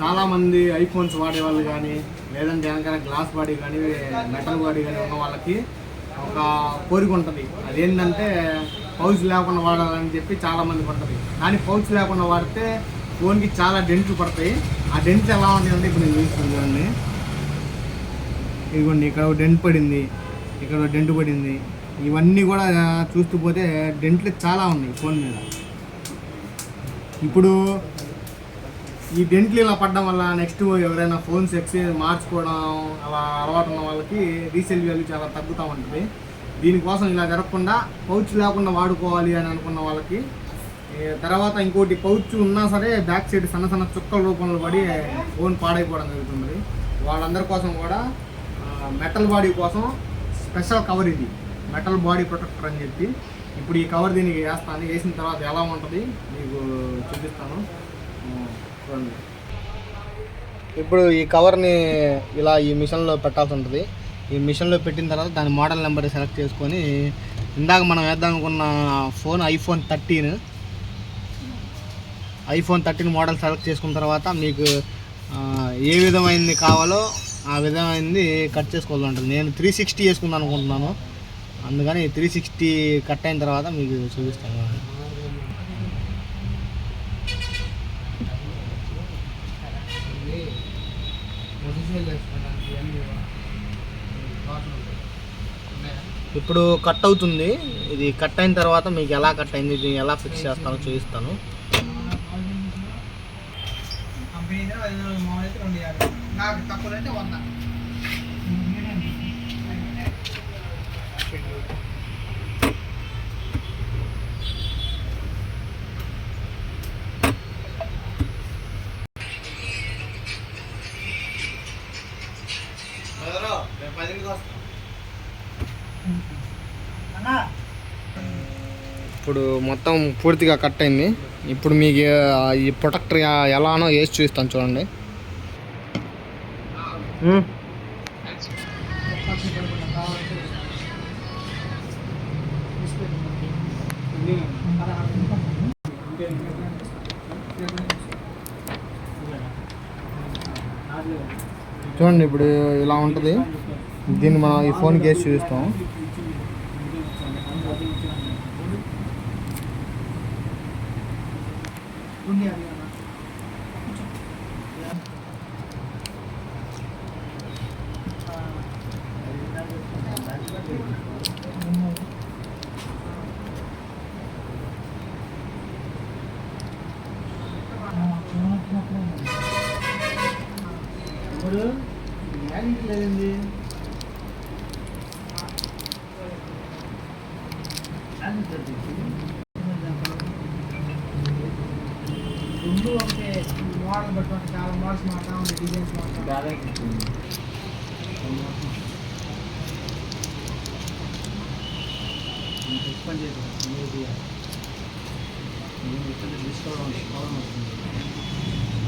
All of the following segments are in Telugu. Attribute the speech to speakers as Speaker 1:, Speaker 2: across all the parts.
Speaker 1: చాలామంది ఐఫోన్స్ వాడేవాళ్ళు కానీ లేదంటే వెనకాల గ్లాస్ బాడీ కానీ మెటల్ బాడీ కానీ ఉన్న వాళ్ళకి ఒక కోరిక ఉంటుంది. అదేంటంటే పౌచ్ లేకుండా వాడాలని చెప్పి చాలామందికి ఉంటుంది. కానీ పౌచ్ లేకుండా వాడితే ఫోన్కి చాలా డెంట్లు పడతాయి. ఆ డెంట్లు ఎలా ఉంటాయంటే ఇప్పుడు నేను చూస్తున్నాను చూడండి. ఇదిగోండి, ఇక్కడ ఒక డెంట్ పడింది, ఇక్కడ ఒక డెంట్ పడింది. ఇవన్నీ కూడా చూస్తూ పోతే డెంట్లు చాలా ఉన్నాయి ఫోన్ మీద. ఇప్పుడు ఈ డెంట్లు ఇలా పడడం వల్ల నెక్స్ట్ ఎవరైనా ఫోన్స్ ఎక్స్చేంజ్ మార్చుకోవడం అలా అలవాటు ఉన్న వాళ్ళకి రీసేల్ వాల్యూ చాలా తగ్గుతూ ఉంటుంది. దీనికోసం ఇలా జరగకుండా పౌచ్ లేకుండా వాడుకోవాలి అని అనుకున్న వాళ్ళకి, తర్వాత ఇంకోటి పౌచ్ ఉన్నా సరే బ్యాక్ సైడ్ సన్న సన్న చుక్కల రూపంలో పడి ఫోన్ పాడైపోవడం జరుగుతుంది. వాళ్ళందరి కోసం కూడా మెటల్ బాడీ కోసం స్పెషల్ కవర్, ఇది మెటల్ బాడీ ప్రొటెక్టర్ అని చెప్పి ఇప్పుడు ఈ కవర్ దీనికి వేస్తాను. వేసిన తర్వాత ఎలా ఉంటుంది మీకు చూపిస్తాను చూడండి. ఇప్పుడు ఈ కవర్ని ఇలా ఈ మిషన్లో పెట్టాల్సి ఉంటుంది. ఈ మిషన్లో పెట్టిన తర్వాత దాని మోడల్ నెంబర్ సెలెక్ట్ చేసుకొని ఇందాక మనం వేద్దాం అనుకున్న ఫోన్ ఐఫోన్ 13 మోడల్ సెలెక్ట్ చేసుకున్న తర్వాత మీకు ఏ విధమైనది కావాలో ఆ విధమైనది కట్ చేసుకోవాల్సి ఉంటుంది. నేను 360 వేసుకుందాం అనుకుంటున్నాను, అందుకని 360 కట్ అయిన తర్వాత మీకు చూపిస్తాను. ఇప్పుడు కట్ అవుతుంది. ఇది కట్ అయిన తర్వాత మీకు ఎలా కట్ అయింది, ఇది ఎలా ఫిక్స్ చేస్తానో చూపిస్తాను. ఇప్పుడు మొత్తం పూర్తిగా కట్ అయింది. ఇప్పుడు మీకు ఈ ప్రొటెక్టర్ ఎలానో వేసి చూపిస్తాను చూడండి. చూడండి, ఇప్పుడు ఇలా ఉంటుంది. దీన్ని మనం ఈ ఫోన్ కేసు చూపిస్తాం. ఇప్పుడు మ్యాజిక్ లేదండి, ముందు ఒకటే మోడల్ బట్టి చాలా మోడల్స్ మాట్లాడాలి, డిజైన్స్ మాట్లాడాలి. ఎక్స్పెండ్ చేసి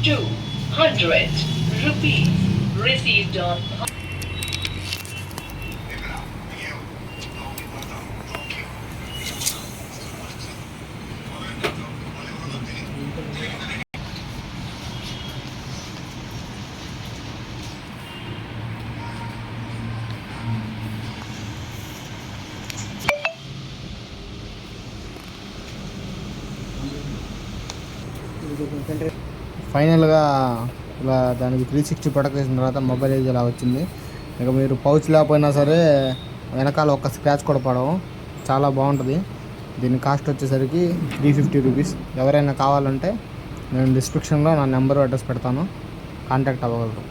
Speaker 1: $200 received on. ఫైనల్గా ఇలా దానికి 360 ప్రొటెక్ట్ చేసిన తర్వాత మొబైల్ ఏజ్ ఇలా వచ్చింది. ఇక మీరు పౌచ్ లేకపోయినా సరే వెనకాల ఒక్క స్క్రాచ్ కూడా పడవు, చాలా బాగుంటుంది. దీని కాస్ట్ వచ్చేసరికి $350. ఎవరైనా కావాలంటే నేను డిస్క్రిప్షన్లో నా నెంబర్ అడ్రస్ పెడతాను, కాంటాక్ట్ అవ్వగలరు.